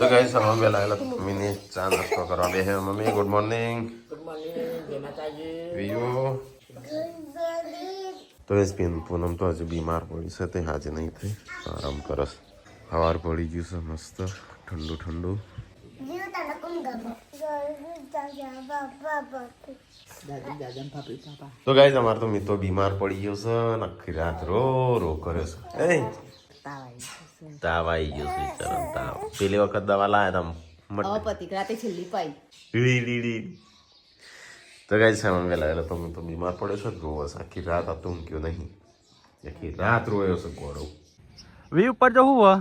તો ગાઈસ અમે બેલા આવેલા તો મમ્મીને ચા નાસ્તો કરવા બેહે. Mummy good morning. Good morning, જય માતાજી. વિયો તો એ સ્પિન પૂનમ તો હજુ બીમાર પડી છે તે આજે નહીં થઈ આરામ કરસ. સવાર પડી ગયું છે મસ્ત ઠંડુ ઠંડુ. તો ગાઈસ અમારે તો મિત્રો બીમાર પડી ગયો છે ને આખી રાત રો રો કરે છે. એ તાવ આવી ગયો છે બિચારાને તાવ. પેલી વખત દવા લાયા હતા રાતે છેલ્લી પાઈ. તો ગાઈસ અમે વેલા વેલા તો હું તો બીમાર પડ્યો છે રોવો છે આખી રાત આ ઊંઘ્યો નહીં. આખી રાત રોયો છે ગોળો. વી ઉપર જવું હો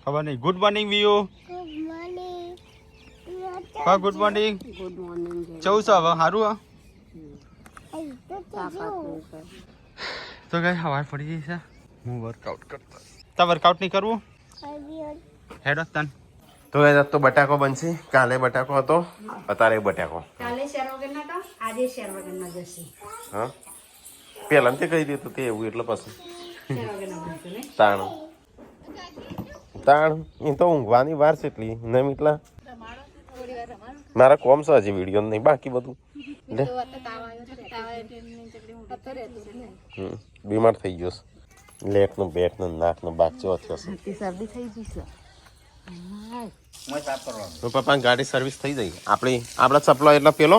ખબર નહીં. ગુડ મોર્નિંગ વીયુ. હા ગુડ મોર્નિંગ. Good morning. ચૌ છે હવે સારું હા. તો ગાઈ હવાર પડી જઈ છે. હું વર્કઆઉટ કરતા તા વર્કઆઉટ નહીં કરવું હેડો તન. તો ગાઈસ તો બટાકો બનશે. કાલે બટાકો હતો અત્યારે બટાકો. કાલે શેર વગરના હતા, આજે શેર વગરના જશે. હા પેલા તે કહી દીધું તે એવું એટલે પછી શેર વગરના બનશે ને. તાણ તાણ એ તો ઊંઘવાની વાર છે એટલી નમ એટલા મારા કોમ છે હજી વિડીયો નહીં બાકી બધું બીમાર થઈ ગયો છે. લેક નો બેક નો નાક નો બાક જેવો થયો છે. શરદી થઈ ગઈ છે. તો પપ્પા ગાડી સર્વિસ થઈ જાય આપણા ચપલો એટલે પેલો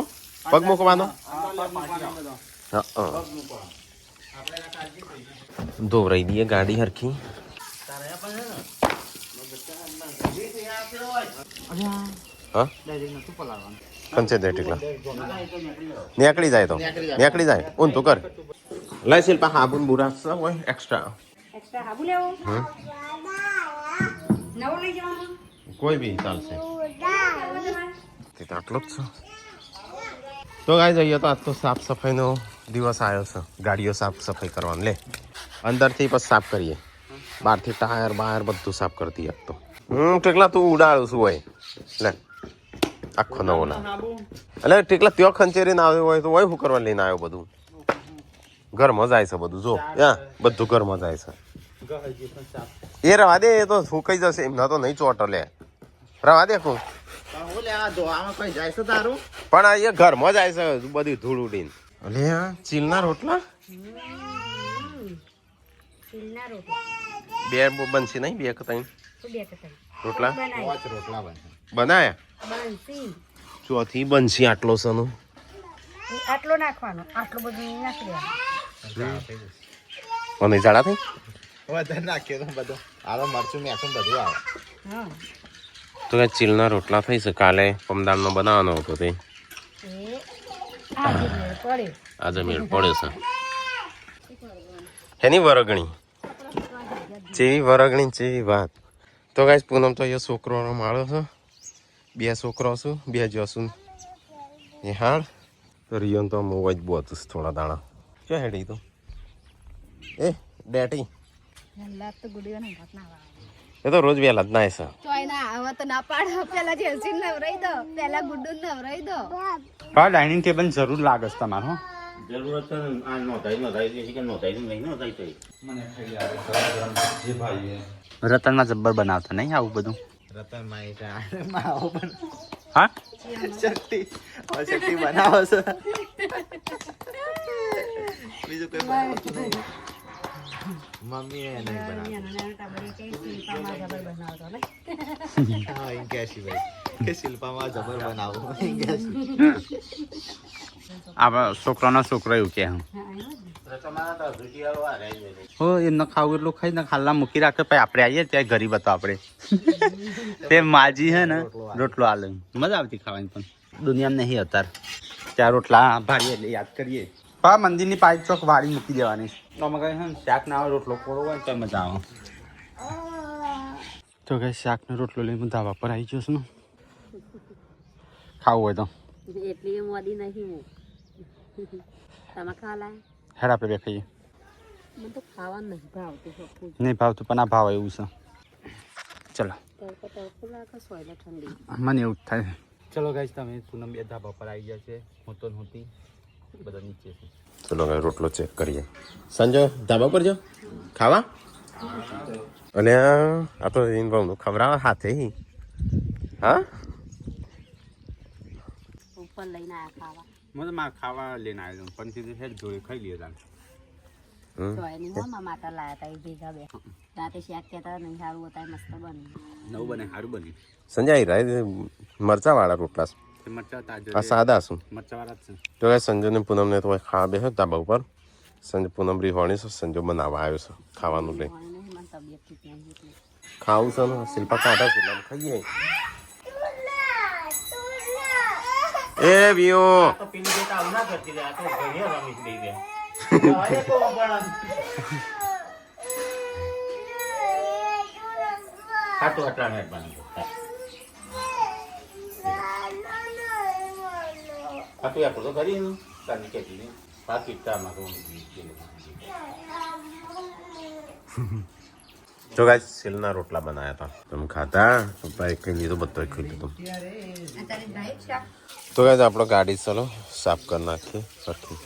પગ મૂકવાનો ધોવરાઈ દઈએ ગાડી હરખી. હા કંચે દે ટીકલા નીકળી જાય તો નીકળી જાય ઊન તું કર લઈ શિલ્પા હાબુન બુરા હોય એક્સ્ટ્રા હાબુ લેવો નવો લઈ જવાનો કોઈ બી ચાલશે. આટલો જ છે. તો ગાઈ જઈએ તો આજ તો સાફ સફાઈનો દિવસ આવ્યો છે. ગાડીઓ સાફ સફાઈ કરવાનું લે અંદરથી પછી સાફ કરીએ બહારથી ટાયર બાયર બધું સાફ કરતી આજ તો. ટેકલા તું ઉડાડું છું હોય લે આખો નવો ના એટલે ટેકલા ત્યાં ખંચેરીને આવ્યો હોય તો હોય શું કરવા લઈને આવ્યો બધું ઘરમાં જાય છે બધું જો યા બધું ઘરમાં જાય છે. એ રવા દે એ તો સુકાઈ જશે એમના તો નહીં ચોટ લે રવા દે તું પણ આ એ ઘરમાં જાય છે બધી ધૂળ ઉડીને. અલે ચીલના રોટલા બે બનશે નહીં બે ત્રણ રોટલા બનાયા ચોથી બનશે આટલો સનો આટલો નાખવાનો આટલો બધું નાખી દેવાનું. અને જાડા થઈ વધારે નાખ્યો તો બધો આરો મરચું મેઠું બધું આવે. તો કે ચીલના રોટલા થઈ છે. કાલે પમદારનો બનાવવાનો હતો તે આજે મેળ પડ્યો છે. એની વરગણી જેવી વરગણી જેવી વાત. તો ગાઈસ પૂનમ તો એ છોકરોનો માળો છે. બે છોકરો છું બે જોશું એ હાડ તો રિયોન તો મોવા જ બહુ હતું થોડા દાણા ક્યાં હેડી તો એ ડેટી એ તો રોજ વહેલા જ નાય છે. હા ડાઇનિંગ ટેબલ જરૂર લાગે છે તમારે. રતનમાં જબ્બર બનાવતા નહીં આવું બધું. હા શક્તિ બનાવો છો બીજું કઈ બનાવતું નહીં. મમ્મી એ નહીં બનાવતો કે શિલ્પામાં જબર બનાવો આપણા છોકરાનો છોકરો એવું કે હો એમને ખાવું એટલું ખાઈ ને ખાલા મૂકી રાખે પછી આપણે આવીએ ત્યાં ગરીબ હતો આપણે તે માજી હે ને રોટલો આલે મજા આવતી ખાવાની. પણ દુનિયામાં નહીં અતાર ત્યાં રોટલા ભાડીએ એટલે યાદ કરીએ. હા મંદિરની પાઇપ ચોક વાળી મૂકી દેવાની. તમે કઈ હે શાક ના આવે રોટલો કોરો હોય તો મજા આવે. તો કઈ શાકનો રોટલો લઈને ધાબા પર આવી જશે ને ખાવું હોય તો. એટલી મોદી નહીં તમે ખા લાય હેડ આપણે બે ખાઈએ. મને તો ખાવાનું નહીં ભાવતું નહીં ભાવતું પણ આ ભાવ એવું છે. ચલો મને એવું જ થાય. ચલો ગાઈસ તમે પૂનમ બે ધાબા પર આવી ગયા છે. હું તો નહોતી બધા નીચે છે. ચલો રોટલો ચેક કરીએ. સંજય ધાબા પર જાઓ ખાવા અને આ તો ભાવનું ખવડાવે હાથે હા ઉપર લઈને આયા ખાવા મને મારે ખાવા લઈને આવ્યો પણ કીધું છે જોડે ખાઈ લઈએ તાર તો એની મામા માતા લાયા હતા એ ભેગા બે રાતે શાક કહેતા નહીં સારું હતા મસ્ત બન્યું નવું બને સારું બન્યું સંજય રાય મરચા વાળા રોટલા મરચા તાજો આ સાદા શું મરચા વાળા જ છે તો કાંઈ સંજય ને પૂનમને તો ખાવા બે ધાબા ઉપર સંજય પૂનમ રીહોણી છે સંજય બનાવવા આવ્યો છે ખાવાનું લઈ મને તબિયત ઠીક નહીં એટલે ખાવું છે ને શિલ્પા કાઢા છે એટલે ખાઈએ એ વિયો તો પીલી દેતા આવું ના કરતી રે આ તો ઘરે રમી દઈ દે ખાટું આટલા ને બાંધો ખાટું આટલું તો કરી ને તારી કેતી ને બાકી તામાં તો જો ગાય સિલના રોટલા બનાવ્યા હતા તમે ખાતા પપ્પાએ ખાઈ લીધું બધો ખાઈ લીધું તો ગાય આપણો ગાડી ચલો સાફ કરી નાખીએ સરખી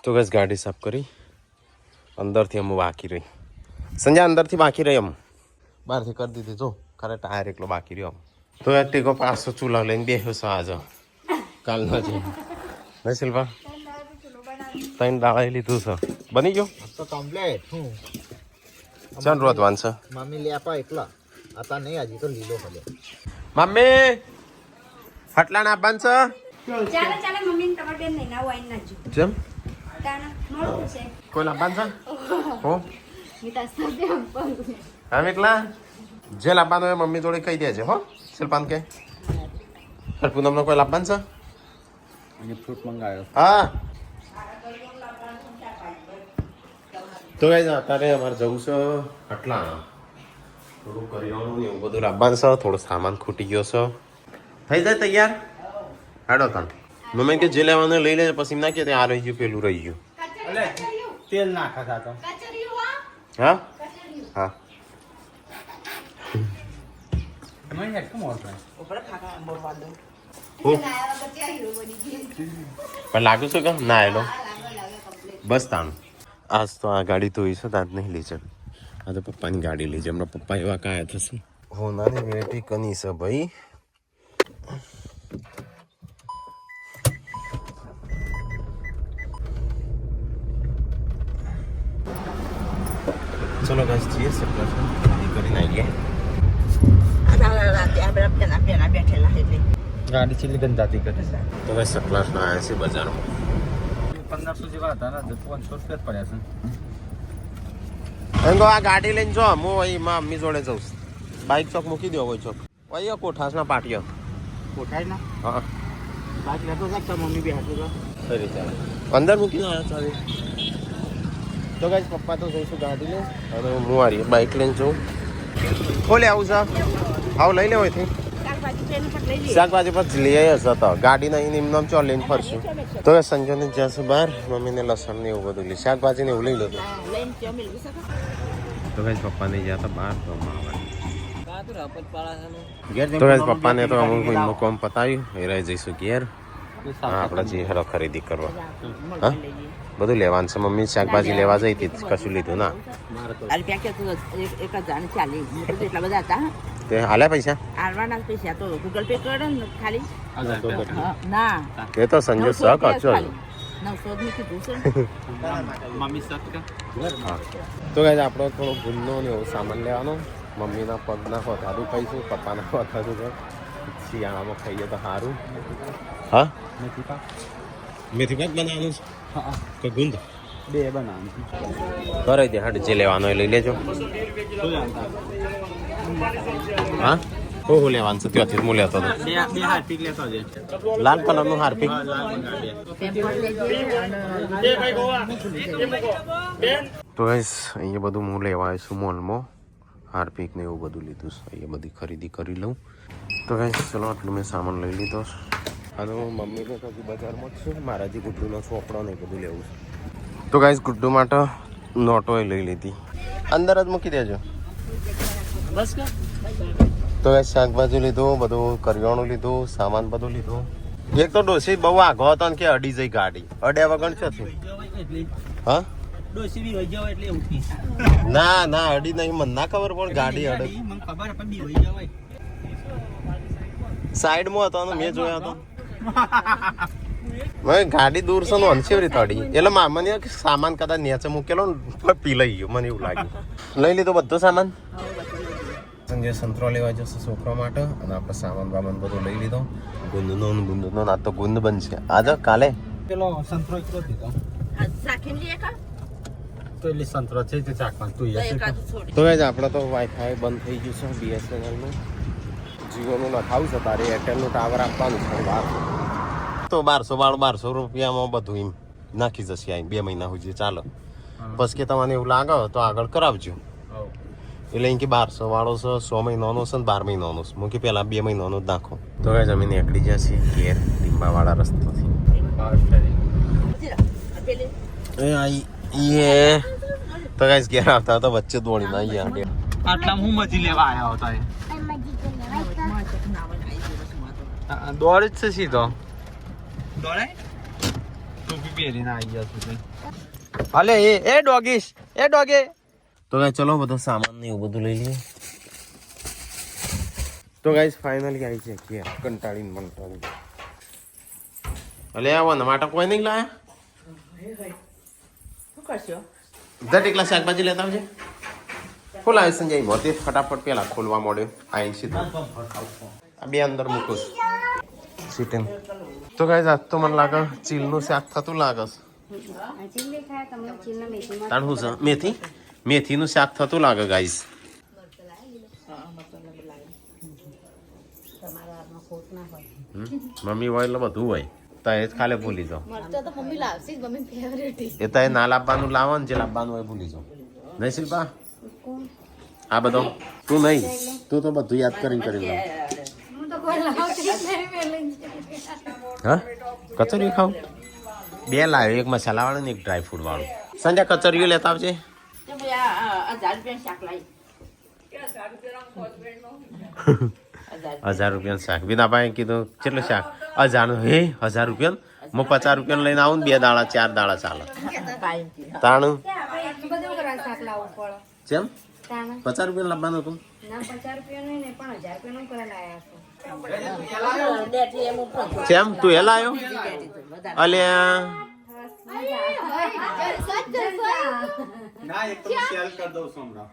તો ગાય ગાડી સાફ કરી અંદરથી અમુક બાકી રહી સંજય અંદરથી બાકી રહી એમ બહારથી કરી દીધી જો ખરે ટાયર એકલો બાકી રહ્યો તો યાર ટેકો પાછો ચૂલા લઈને બેસ્યો છે આજે કાલનો છે નહીં શિલ્પા ત્રણ દાળા લીધું છે બની ગયો તો કમ્પ્લેટ હું ચાલ રોતવાન છે મમ્મી લે આપા એટલા आता નહીં હજી તો લીલો ભલે મમ્મી ફટલાણ આપવાનું છે ચાલો ચાલો મમ્મી તમારે બેન નહીં ના વાઈન નાખજો જેમ તાના મોડું છે કોઈ લાવવાનું છે હો મીઠા સાથે આપવાનું હા એકલા જે લાવવાનું હોય મમ્મી જોડે કહી દેજે હો શિલ્પાન કે પૂનમનો કોઈ લાવવાનું છે અને ફ્રૂટ મંગાવ્યો હા તો કઈ અત્યારે અમારે જવું છે આટલા થોડું કરિયાણું ને એવું બધું લાવવાનું છે થોડો સામાન ખૂટી ગયો છે થઈ જાય તૈયાર હાડો તાન મમ્મી કે જે લેવાનું લઈ લે પછી ના કે આ રહી ગયું પેલું રહી ગયું તેલ નાખા થા તો હા હા મને હેડ કમ ઓર પણ લાગુ છે કે ના એલો બસ તાણ આજ તો આ ગાડી ધોઈ છે તાજ નહીં લઈ છે આ તો પપ્પાની ગાડી લઈ છે હમણાં પપ્પા એવા કાયા થશે હોનાની વેરાયટી કની છે ભાઈ ચલો ગાઈસ જઈએ સપ્લાય કરીને આવીએ ગાડી ચીલી ગંદાતી કરે તો ભાઈ સપ્લાસના આવ્યા છે બજારમાં 1500 જેવા હતા ને 500 રૂપિયા પડ્યા છે એમ આ ગાડી લઈને જો હું અહીં માં મમ્મી જોડે જઉં બાઇક ચોક મૂકી દો હોય ચોક અહીં કોઠાસના પાટીઓ કોઠાઈ ના હા બાઈક લેતો શકતા મમ્મી બી હાથું સરી ચાલે અંદર મૂકી દો ચાલે તો ગાઈસ પપ્પા તો જઈશું ગાડી લઈને અને હું મારી બાઇક લઈને જઉં ખોલે આવું છે આવું લઈ લેવો અહીંથી શાકભાજી પર લઈ આવ્યા છે તો ગાડી નહીં નિમનામ ચો લઈને ફરશું તો સંજયને જશે બહાર મમ્મીને લસણ ને એવું બધું લઈ શાકભાજી ને એવું લઈ લીધું તો ભાઈ પપ્પાને ગયા હતા બહાર તો તો ભાઈ પપ્પાને તો અમુક એમનું કામ પતાવ્યું એ રહી જઈશું ઘેર હા આપણે જે હેરો ખરીદી કરવા હા બધું લેવાનું છે મમ્મી શાકભાજી લેવા જઈ હતી કશું લીધું ના તે હાલ્યા પૈસા ગૂગલ પે કરો ને ખાલી એ તો સંજય સહ કરશો 900 કીધું છે મમ્મી સક હા તો ગાઈસ આપણો થોડો ગુંદનો ને એવો સામાન લેવાનો મમ્મીના પગના વધારું ખાઈશું પપ્પાના વધારું છે શિયાળામાં ખાઈએ તો સારું હા મેથી પાક બનાવવાનું છે કે ગુંદ બે બનાવું કરાવી દે હાડ જે લેવાનો એ લઈ લેજો હા હું લેવાનું છે ત્યાંથી હું લેતો હતો બે હાર્પિક લેતો છે લાલ કલરનું હાર્પિક તો ગાઈસ અહીંયા બધું હું લેવા આવ્યો છું મોલમાં હાર્પિક ને એવું બધું લીધું છે અહીંયા બધી ખરીદી કરી લઉં તો ગાઈસ ચલો આટલું મેં સામાન લઈ લીધો અને હું મમ્મીને તો બજારમાં જ છું મારા જે ગુડ્ડુનો ચોપડો ને એ બધું લેવું છે તો ગાઈસ ગુડ્ડુ માટે નોટો લઈ લીધી અંદર જ મૂકી દેજો બસ તો ગાઈસ શાકભાજી લીધું બધું કરિયાણું લીધું સામાન બધું લીધું એક તો ડોસી બહુ આઘો હતો ને કે અડી જઈ ગાડી અડ્યા વગર છે તું હા ડોસી બી વહી જવાય એટલે ઉઠી ના ના અડી નહીં, મને ના ખબર પણ ગાડી અડે. મને ખબર પણ બી વહી જવાય. સાઈડમાં હતો ને મેં જોયો હતો. મને ગાડી દૂર છે ને હંસી રીતે અડી, એટલે મને સામાન કદાચ નીચે મૂકેલો ને પી લઈ ગયો, મને એવું લાગ્યું. લઈ લીધો બધો સામાન. સંજય સંતરો લેવા જશે છોકરા માટે, અને આપણે સામાન બામાન બધું લઈ લીધો. ગુંદનો ને ગુંદનો, આ તો ગુંદ બનશે આજે કાલે. પેલો સંતરો એટલો દીધો તો એટલે સંતરો છે તે ચાકમાં તું તો જ આપણે તો વાઈફાઈ બંધ થઈ ગયું છે BSNLનું. જીઓનું લખાવું છે, તારે એરટેલનું ટાવર આપવાનું છે 1200. તો 1200 રૂપિયામાં બધું એમ નાખી જશે અહીં 2 મહિના સુધી ચાલો. બસ કે તમને એવું લાગે તો આગળ કરાવજો. એટલે અહીં કે 1200 વાળો છે, 100 મહિનાનો છે ને 12 મહિનાનો છે. મૂકી પહેલા 2 મહિનાનો જ નાખો. તો કઈ જમીન નીકળી જશે ઘેર ટીમ્બાવાળા રસ્તાથી. તો ગાઈસ ઘેર આવતા તો વચ્ચે દોડી ના ગયા. આટલા હું મજી લેવા આવ્યા હતા દોડ જ છે સીધો દોડાય તું બી પહેરીને આવી ગયા છું. હાલે એ ડોગીશ એ ડોગે. તો ગાઈસ ચલો બધો સામાન ને એવું બધું લઈ લઈએ. તો ગાઈસ ફાઇનલી આવી છે ઘેર કંટાળીને મંટાળી. અલે આવો ને માટે કોઈ નહીં લાયા. દસ એકલા શાકભાજી લેતા આવજે. ખોલાવે સંજય મોતી ફટાફટ પેલા ખોલવા મળ્યો. આઈ સીધું આ બે અંદર મૂકું સીટીન. તો ગાઈસ આજ તો મને લાગે ચીલનું શાક થતું લાગે છે. તાણ શું છે મેથી, મેથીનું શાક થતું લાગે ગાઈસ. મમ્મી હોય એટલે બધું હોય. તો એ જ ખાલે ભૂલી જાઓ. એ તો એ ના લાવવાનું લાવો ને, જે લાવવાનું હોય ભૂલી જાઓ. નહીં શિલ્પા આ બધો તું નહીં, તું તો બધું યાદ કરીને કરી લે. હા કચોરી ખાવ? 2 લાવ્યો, એક મસાલા વાળો ને એક ડ્રાય ફ્રૂટ વાળો. સંજય કચોરીઓ લેતા આવજે. 1000 રૂપિયાનું શાક. વિના ભાઈ કીધું કેટલું શાક? 1000 હે 1000 રૂપિયા. હું 50 રૂપિયા લઈને આવું ને 2 દાડા 4 દાડા ચાલે. તાણું કેમ 50 રૂપિયા લાવવાનું હતું? કેમ તું એ લાયો? અલ્યા ના એક તો સેલ કરી દઉં છું હમણાં.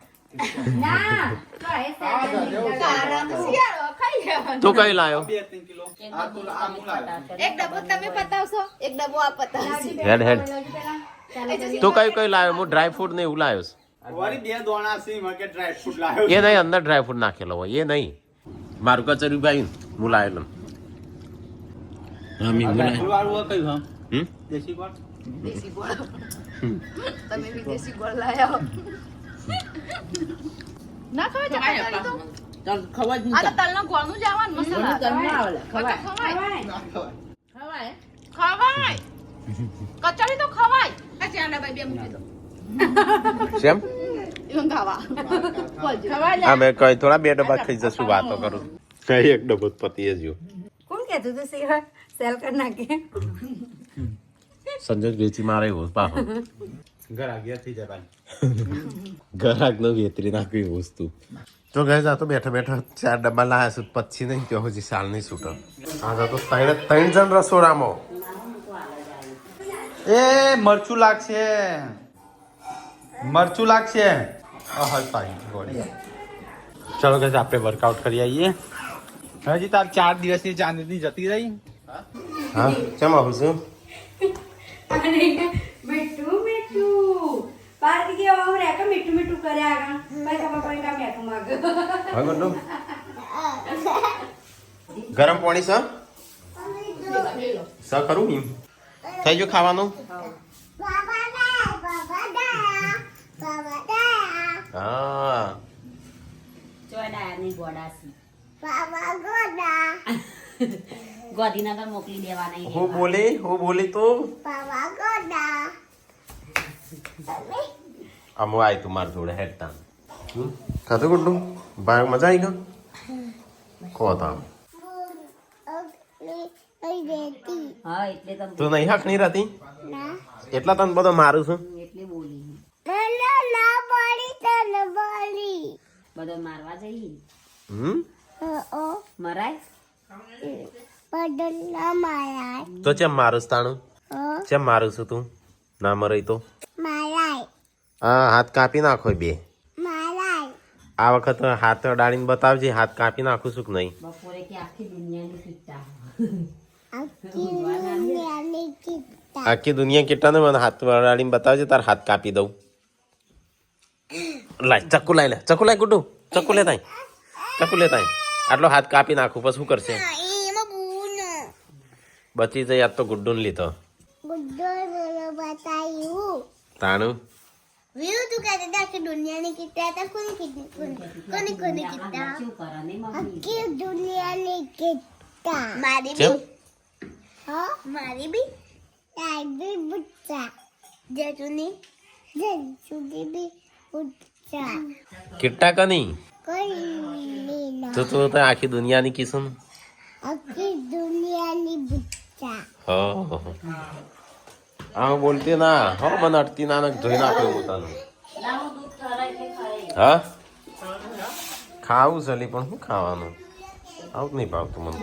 તું કઈ લાયો? 2-3 કિલો આ તો આ હું લાવ્યો. એક ડબ્બો તમે પતાવશો, એક ડબ્બો આ પતાવશે. હેડ હેડ તું કઈ લાયો? હું ડ્રાય ફ્રૂટ ને એવું લાયો છું. વળી 2 દોણા છે એમાં કે ડ્રાય ફ્રૂટ લાવ્યો. એ નહીં, અંદર ડ્રાય ફ્રૂટ નાખેલો હોય એ નહીં. મારું કચોરી ભાઈ હું લાયેલો. હા મેં ડ્રાય વાળું કયું હા દેશી ગોળ. તમે વિદેશી ગોળ લાયા ના ખવાય તો ખવાય આ તલનો ગોળનું જ આવવાનું મસાલા ખવાય કચોરી તો ખવાય. આ ચાના ભાઈ બે મૂકી દો કેમ ઈવન ખાવા ખવાય. અમે કઈ થોડા 2 ડબ્બા ખાઈ જશું. વાતો કરું કઈ એક ડબ્બો પતી જ ગયો. કોણ કહેતું તું સેલ કર નાખે સંજય વેચી મારે એવું પાછો ઘર આગળ થઈ જાય ભાઈ. ગ્રાહક નો વેતરી નાખ્યું વસ્તુ. તો ગઈ આ તો બેઠા બેઠા 4 ડબ્બા લાયા છું. પછી નહીં ત્યાં હજી સાલ નહીં છૂટો. હા તો 3 જણ રસોડામાં. એ મરચું લાગશે મરચું લાગશે. ચલો કે આપણે વર્કઆઉટ કરી આવીએ. હજી તાર 4 દિવસની ચાંદની જતી રહી. હા કેમ આવું છું? મીઠું મીઠું પાર્ટી કે ઓમ રે કે મીઠું મીઠું કરે આગળ ભાઈ ખબર પડી કે મીઠું માંગ હા ગંડો ગરમ પાણી છે ખરું એમ થઈ ગયું ખાવાનું? હા ગોધીનગર મોકલી દેવાના. હું બોલી તું આમ આય તું માર જોડે હેડતા ખાતું ગુડ્ડું ભાઈ મજા આવી ગયો કો તા હા એટલે તમે તું નહીં હક નહીં રહેતી એટલા તને બધો મારું છું એટલે બોલી બધો મારવા જઈએ હમ મરાય તો ચેમ મારું તાણું ચેમ મારું છું તું ના મરાય તો હા હાથ કાપી નાખો બે આ વખત હાથ અડાડીને બતાવજે હાથ કાપી નાખું છું કે નહીં બપોરે કે આખી દુનિયાની કિટ્ટા આખી દુનિયા કેટલા ને મને હાથ અડાડીને બતાવજે તાર હાથ કાપી દઉં લાય ચક્કુ લાય લે ચક્કુ લાય ગુડ્ડુ ચક્કુ લેતા ચક્કુ લેતા આટલો હાથ કાપી નાખું પછી શું કરશે બચી જાય આજ તો ગુડ્ડુ ને લીધો તાણું શું કરે ને મમ્મી કિટ્ટા કની તો તું તો આખી દુનિયાની કિસમ હા બોલતી ના હો મને અટતી ના ધોઈ નાખ્યો પોતાનું લાવો દૂધ ખરાય કે ખાય હા ખાવું ચલી પણ શું ખાવાનું આવું નહીં ભાવતું મને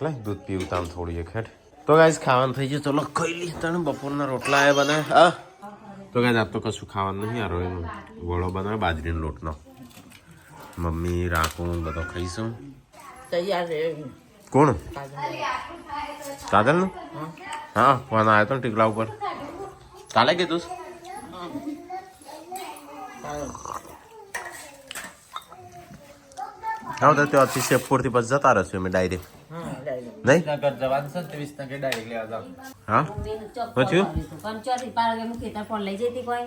લે દૂધ પીવું તામ થોડી એક હેઠ તો ગાઈસ ખાવાનું થઈ ગયું ચલો ખાઈ લી તને બપોરના રોટલા આવ્યા બને હા તો ગાઈસ આજ તો કશું ખાવાનું નહીં યાર વડો બનાવે બાજરીનો લોટનો મમ્મી રાખું બધો ખાઈશું કોણ કાજલ નું હા ફોન આવ્યો તો ને ટીકલા ઉપર કાલે કીધું હા તો ત્યાંથી શેપુર થી પછી જતા રહેશું અમે ડાયરેક્ટ નહીં હા પછી કંચોરી પાડે હું ખેતર પણ લઈ જતી કોઈ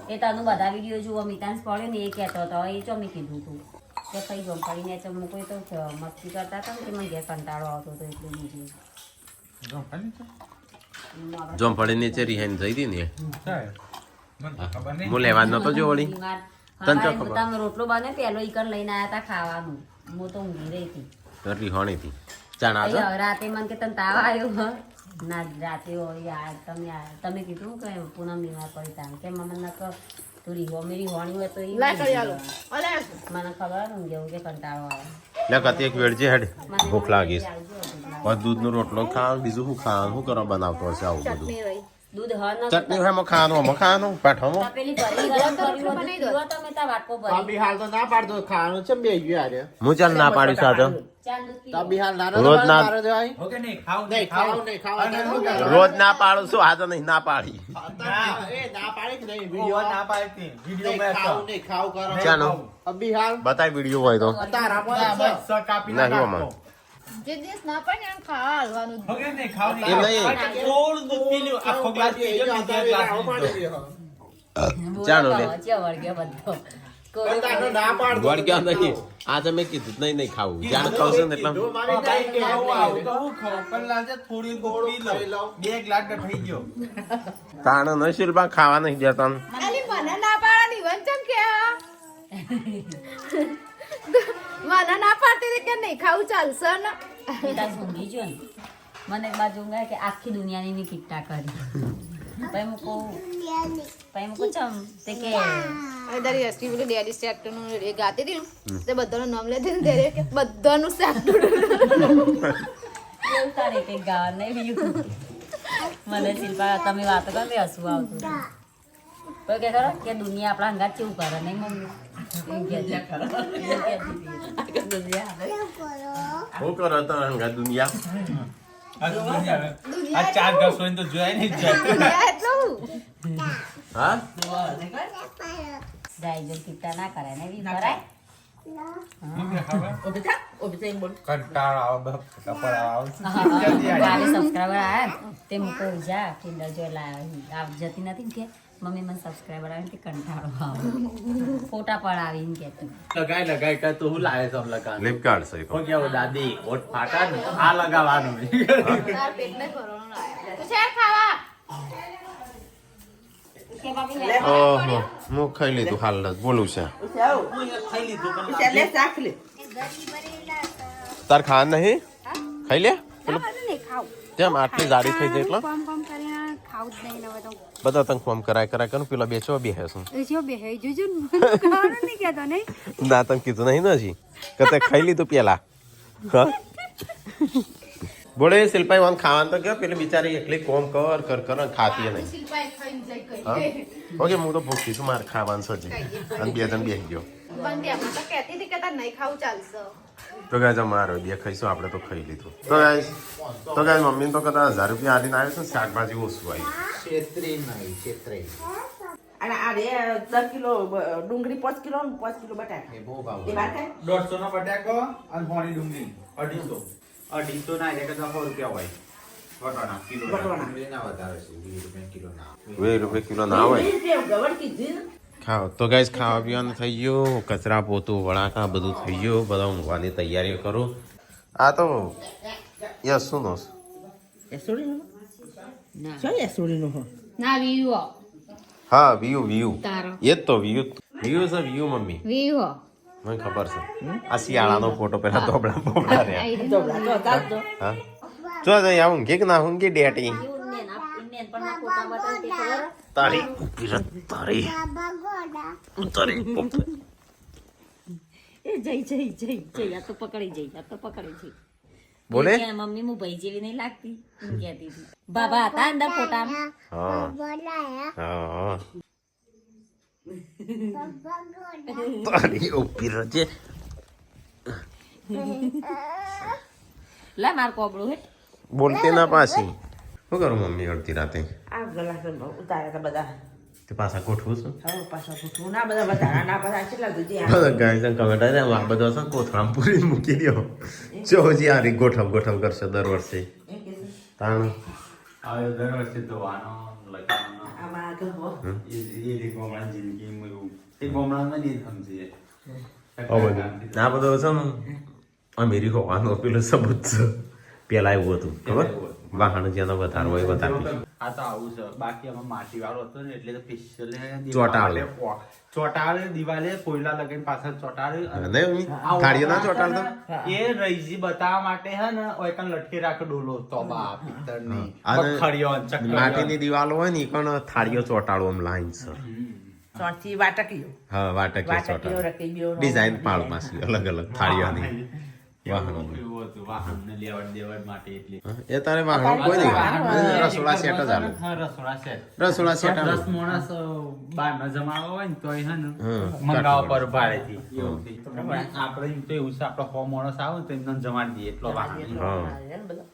એ તનું બધા વિડીયો જુઓ મિતાંશ પડ્યો ને એ કહેતો હતો એ ચોમી કીધું તું કે કઈ ગમ પડીને ચમું કોઈ તો મસ્તી કરતા હતા ને કે મને ઘેર કંટાળો આવતો હતો એટલે બીજું જોમ પડી નીચે રિહાઈને જઈ હતી ને હું લેવા નતો જો વળી તને ચો ખબર તમે રોટલો બને પેલો ઈકન લઈને આવ્યા હતા ખાવાનું હું તો ઊંઘી રહી હતી રિહાણી હતી ચાણા તો રાતે મને કે તને તાવ આવ્યો હ ના રાતે હોય યાર તમે કીધું કે પૂનમ બીમાર પડી તા કે મને નક તું રીહોણી હોય તો મને ખબર ઊંઘ જેવું કે કંટાળો આવે લે કતી એક વેળ છે હેડ ભૂખ લાગી બસ દૂધનો રોટલો ખાવાનું બીજું શું ખાવાનું શું કરવા બનાવતો હશે આવું બધું દૂધ હ ન ચટણી હોય ખાવાનું પાઠવામાં પેલી ભરી ગરમ કરી હોય તો તમે તા વાટકો ભરી બિહાર તો ના પાડતો ખાવાનું છે બે ગયું યાર હું ચાલ ના પાડીશ આજે ચાલ દૂધ પી તો બિહાર ના રોજ ના નહીં ખાવ રોજ ના પાડું છું આજે નહીં ના પાડી એ ના પાડે કે નહીં વિડિયો ખાવ કરો ચાલો બિહાર બતાય વિડીયો હોય તો તારા નહીં આમાં જે દિવસ ના પડે એમ ખાવા હાલવાનું એ નહીં ચાલો લે વળગ્યો બધો ના પાડતો વળગ્યા નહીં આજે મેં કીધું જ નહીં ખાવું જાણ ખાવ છે ને એટલે તાણ ન શિલ્પા ખાવા નહીં જતા અલી મને ના પાડવાની વંચમ કે મને ના પાડતી હતી કે નહીં ખાવું ચાલશે ને પિતા ઊંઘી ગયો ને મને એક બાજુ ઊંઘાય કે આખી દુનિયાની કિટ્ટા કરી પછી મૂકું ચમ તે કે તારી હસ્તી પેલું ડેડી સેક્ટરનું એ ગાતી હતી ને તે બધાનું નામ લેતી ને ત્યારે કે બધાનું સેક્ટર એવું તારે કંઈક ગાવા નહીં બીજું મને શિલ્પા તમે વાતો કરો તે હસવું આવતું કોઈ કે ખરો કે દુનિયા આપણા અંગાત કેવું કરે નહીં મમ્મી એમ કહેતી. એમ કહેતી હતી કે દુનિયા શું કરો તો હંગા દુનિયા હા જાય જો કિટ્ટા ના કરે ને બી કરાય કાલે સબસ્ક્રાઈબર આયા તે મૂકો જા કિન્ડર જો લાવ જતી નથી ને કે મમ્મી મને સબસ્ક્રાઈબર આવે તે કંટાળો આવે ફોટા પડાવીને કે તું લગાઈ કે તું લાવે સમ લગા ફ્લિપકાર્ટ છે હો ગયા દાદી ઓટ ફાટા ને આ લગાવવાનું તાર પેટને કરવાનું લાયા તો છે ખાવા કે બાબી ઓહો હું ખાઈ લીધું હાલ જ બોલું છે ખાઈ લીધું તાર ખાવા નહીં ખાઈ લે પેલું નહીં ખાવ કેમ આટલી જાડી થઈ જાય એટલે કામ કરીને ખાવું જ નહીં હવે તો બધા તને ફોન કરાય કરું પેલા બેચવા બે હશું એ જો બેહાઈ જોજો ને ખાવાનું નહીં કહેતો નહીં ના તને કીધું નહીં ને હજી કે તે ખાઈ લીધું પેલા હા બોલે શિલ્પાઈ વાન ખાવાનું તો કયો પેલી બિચારી એકલી કોમ કર ખાતી નહીં હા ઓકે હું તો ભૂખી છું મારે ખાવાનું છે હજી અને બે જણ બેસી ગયો પણ ત્યાં તો કહેતી હતી કે તાર નહીં ખાવું ચાલશે તો ગાય મારો બે ખાઈશું આપણે તો ખાઈ લીધું તો ગાય મમ્મી તો કદાચ 1000 રૂપિયા આલીને આવ્યો છે ને શાકભાજી ઓછું આવી અને આ રે 10 કિલો ડુંગળી 5 કિલો ને 5 કિલો બટાકા એ બહુ ભાવ એ વાત 150 નો બટાકો અને હોની ડુંગળી 250 ના એટલે 100 રૂપિયા હોય વટાણા કિલો ના વધારે છે 20 રૂપિયા કિલો ના હોય ગવડ કીધી ખાઓ તો ગાઈસ ખાવા પીવાનું થઈ ગયું કચરા પોતું વળાકા બધું થઈ ગયું બધા ઊંઘવાની તૈયારીઓ કરું આ તો યસ શું નો એસોડી નો શું એસોડી નો ના વીવો હા વ્યૂ તારો એ જ તો વ્યૂ છે વ્યૂ મમ્મી વીવો મને ખબર છે આ શિયાળાનો ફોટો પેલા ધોબળા બોબડા રહ્યા ડોબલા તો હતા જ હા જો જઈ આવું કે ના હું કે ડેટી તારી તારી એ જઈ આ તો પકડી બોલે મમ્મી હું ભાઈ જેવી નહીં લાગતી એમ કહેતી હતી બાબા હતા અંદર ફોટા હા હા તારી ઉભી રહેજે લા માર કોબળું હે બોલતી ના પાછી શું કરું મમ્મી અડધી રાતે આ ગલાસ ઉતાર્યા હતા બધા તે પાછા ગોઠવું છું હવે પાછા પૂછવું ના બધા વધારા ના બધા કેટલા દૂધી બધા ગાય છે કમેન્ટ આવે આ બધો છે કોથળામાં પૂરી મૂકી દો જો હજી આ રીત ગોઠવ કરશે દર વર્ષે તાણ હવે દર વર્ષે ધોવાનો લગાવવાનો આમાં કહો એ ગોમડા જિંદગીમાં એવું એ ગોમડામાં નહીં સમજીએ આ બધો છે ને અમેરિકા હોવાનો પેલો સબૂત છે પેલા એવું હતું ખબર વાહન જેનો વધારો હોય વધારે આ તો આવું છે બાકી આમાં માટી વાળો હતો ને એટલે તો સ્પેશિયલ ચોટાડે દિવાલે કોયલા લગાવીને પાછળ ચોટાડે થાળીઓ ના ચોટાડતો એ રઈજી બતાવવા માટે હે ને ઓયકન લઠી રાખે ડોલો તોબા પિત્તળની અને ખડીઓ માટીની દિવાલો હોય ને પણ થાળીઓ ચોટાડો આમ લાઈન છે ચોથી વાટકીઓ હા વાટકીઓ વાટકીઓ ચોટાડો રકીઓ ડિઝાઇન પાડમાં અલગ અલગ થાળીઓની વાહનોની વાહનને લેવડ દેવડ માટે એટલે એ તારે વાહન કોઈ નહીં રસોડા સેટ જ આવે રસોડા સેટ રસોડા સેટ આવે 10 માણસ બાર ન જમાડો હોય ને તોય હે ને હા, મંગાવવા પર ભાડેથી એવું થઈ આપણે એમ તો એવું છે આપણે 100 માણસ આવે ને તો એમને જમાડી દઈએ એટલો વાહન હા બધા